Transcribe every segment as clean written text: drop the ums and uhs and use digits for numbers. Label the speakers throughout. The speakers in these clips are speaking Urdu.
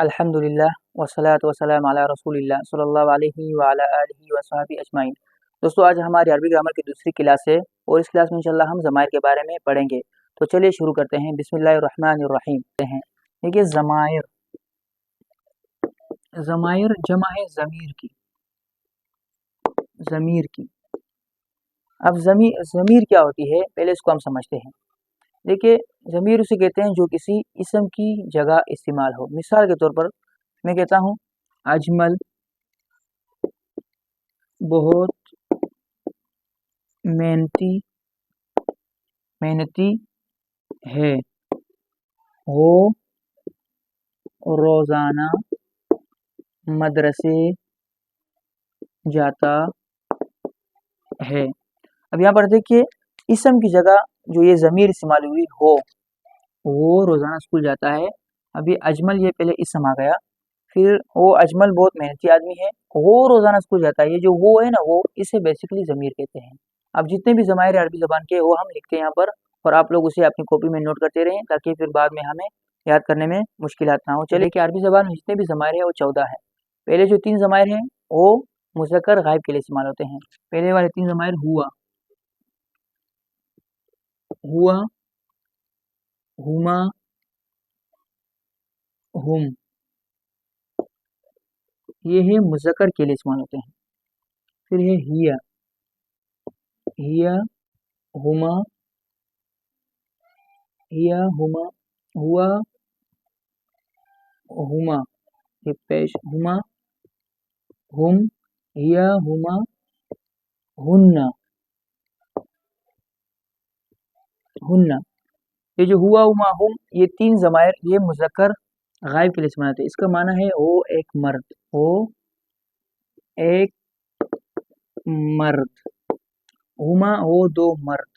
Speaker 1: الحمدللہ والصلاۃ والسلام علی رسول اللہ صلی اللہ علیہ وعلی آلہ وصحبہ اجمعین۔ دوستو آج ہماری عربی گرامر کی دوسری کلاس ہے اور اس کلاس میں انشاءاللہ ہم ضمائر کے بارے میں پڑھیں گے۔ تو چلیے شروع کرتے ہیں۔ بسم اللہ الرحمن الرحیم۔ دیکھیے ضمائر، ضمائر جمع ہے ضمیر کی، ضمیر کی۔ اب ضمیر کیا ہوتی ہے پہلے اس کو ہم سمجھتے ہیں۔ دیکھیے ضمیر اسے کہتے ہیں جو کسی اسم کی جگہ استعمال ہو۔ مثال کے طور پر میں کہتا ہوں اجمل بہت محنتی ہے، وہ روزانہ مدرسے جاتا ہے۔ اب یہاں پر دیکھیے اسم کی جگہ جو یہ ضمیر استعمال ہوئی ہو، وہ روزانہ اسکول جاتا ہے۔ ابھی اجمل یہ پہلے اسم آ گیا، پھر وہ اجمل بہت محنتی آدمی ہے، وہ روزانہ اسکول جاتا ہے۔ یہ جو وہ ہے نا، وہ اسے بیسیکلی ضمیر کہتے ہیں۔ اب جتنے بھی ضمائر عربی زبان کے وہ ہم لکھتے ہیں یہاں پر، اور آپ لوگ اسے اپنی کاپی میں نوٹ کرتے رہیں تاکہ پھر بعد میں ہمیں یاد کرنے میں مشکلات نہ ہو۔ چلے کہ عربی زبان میں جتنے بھی ضمائر ہیں وہ 14 ہے۔ پہلے جو 3 ضمائر ہیں وہ مذکر غائب کے لیے استعمال ہوتے ہیں۔ پہلے والے 3 ضمائر ہوا، ہما، ہم، یہ ہے مذکر کے لیے استعمال ہوتے ہیں۔ پھر ہے ہیا، ہما، ہوا، ہما، یہ پیش، ہما، ہم، ہیا، ہما، ہننا۔ یہ جو ہوا، ہما، ہم، یہ 3 ضمائر یہ مذکر غائب کے لیے استعمال ہوتے ہیں۔ اس کا معنی ہے وہ ایک مرد، وہ ایک مرد۔ ہما وہ 2 مرد،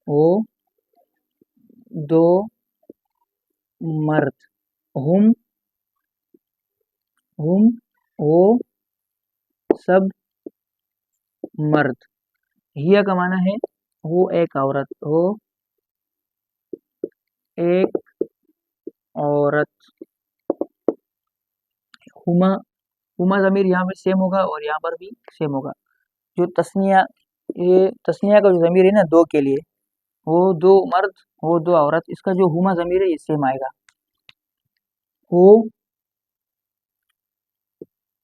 Speaker 1: وہ 2 مرد۔ ہم وہ سب مرد۔ ہیا کا معنی ہے وہ ایک عورت، وہ ایک عورت۔ ہما ضمیر یہاں پر سیم ہوگا اور یہاں پر بھی سیم ہوگا۔ جو تثنیہ، یہ تثنیہ کا جو ضمیر ہے نا 2 کے لیے، وہ 2 مرد، وہ 2 عورت، اس کا جو ہما ضمیر ہے یہ سیم آئے گا۔ وہ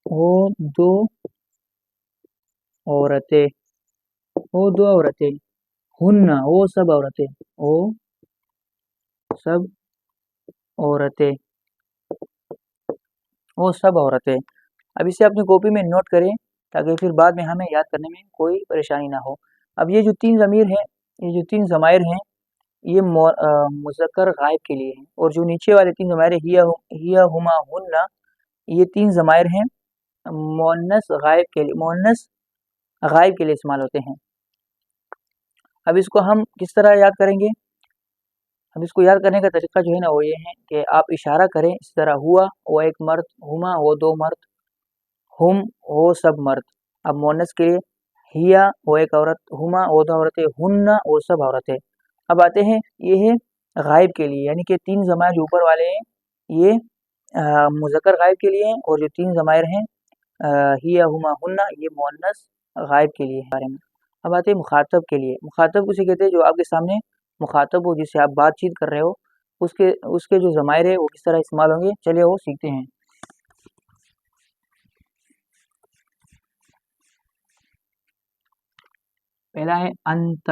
Speaker 1: 2 عورتیں، وہ 2 عورتیں۔ ہننا وہ سب عورتیں، وہ سب عورتیں، وہ سب عورتیں۔ اب اسے اپنی کاپی میں نوٹ کریں تاکہ پھر بعد میں ہمیں یاد کرنے میں کوئی پریشانی نہ ہو۔ اب یہ جو 3 ضمیر ہیں، یہ جو 3 ضمائر ہیں، یہ مذکر غائب کے لیے ہیں، اور جو نیچے والے 3 ضمائر ہیا، ہما، ہننا، یہ 3 ضمائر ہیں مؤنث غائب کے لیے استعمال ہوتے ہیں۔ اب اس کو ہم کس طرح یاد کریں گے؟ اب اس کو یاد کرنے کا طریقہ جو ہے نا وہ یہ ہے کہ آپ اشارہ کریں اس طرح، ہوا وہ ایک مرد، ہما وہ 2 مرد، ہم وہ سب مرد۔ اب مؤنث کے لیے ہیا وہ ایک عورت، ہما وہ 2 عورتیں، ہننا وہ سب عورتیں۔ اب آتے ہیں یہ ہے غائب کے لیے، یعنی کہ 3 ضمائر جو اوپر والے ہیں یہ مذکر غائب کے لیے ہیں، اور جو 3 ضمائر ہیں ہیا، ہما، ہننا، یہ مؤنث غائب کے لیے بارے میں۔ اب آتے ہیں مخاطب کے لیے۔ مخاطب کسے کہتے ہیں؟ جو آپ کے سامنے مخاطب ہو، جس سے آپ بات چیت کر رہے ہو، اس کے جو ضمائر ہے وہ کس طرح استعمال ہوں گے، چلیے وہ سیکھتے ہیں۔ پہلا ہے انت،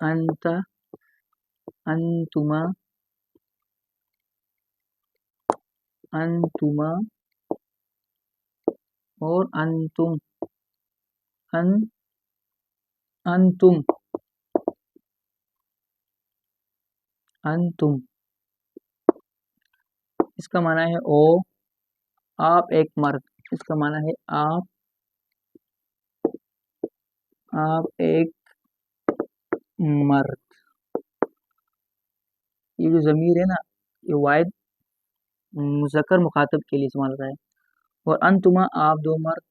Speaker 1: انت، انتما، انتما، اور انتم، انتم، انتم۔ اس کا معنی ہے او، آپ ایک مرد، اس کا معنی ہے آپ ایک مرد۔ یہ جو ضمیر ہے نا یہ واحد مذکر مخاطب کے لیے استعمال ہوتا ہے۔ اور انتما آپ 2 مرد،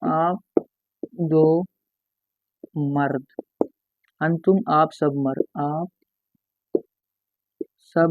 Speaker 1: آپ 2 مرد۔ انتم آپ سب مرد، آپ سب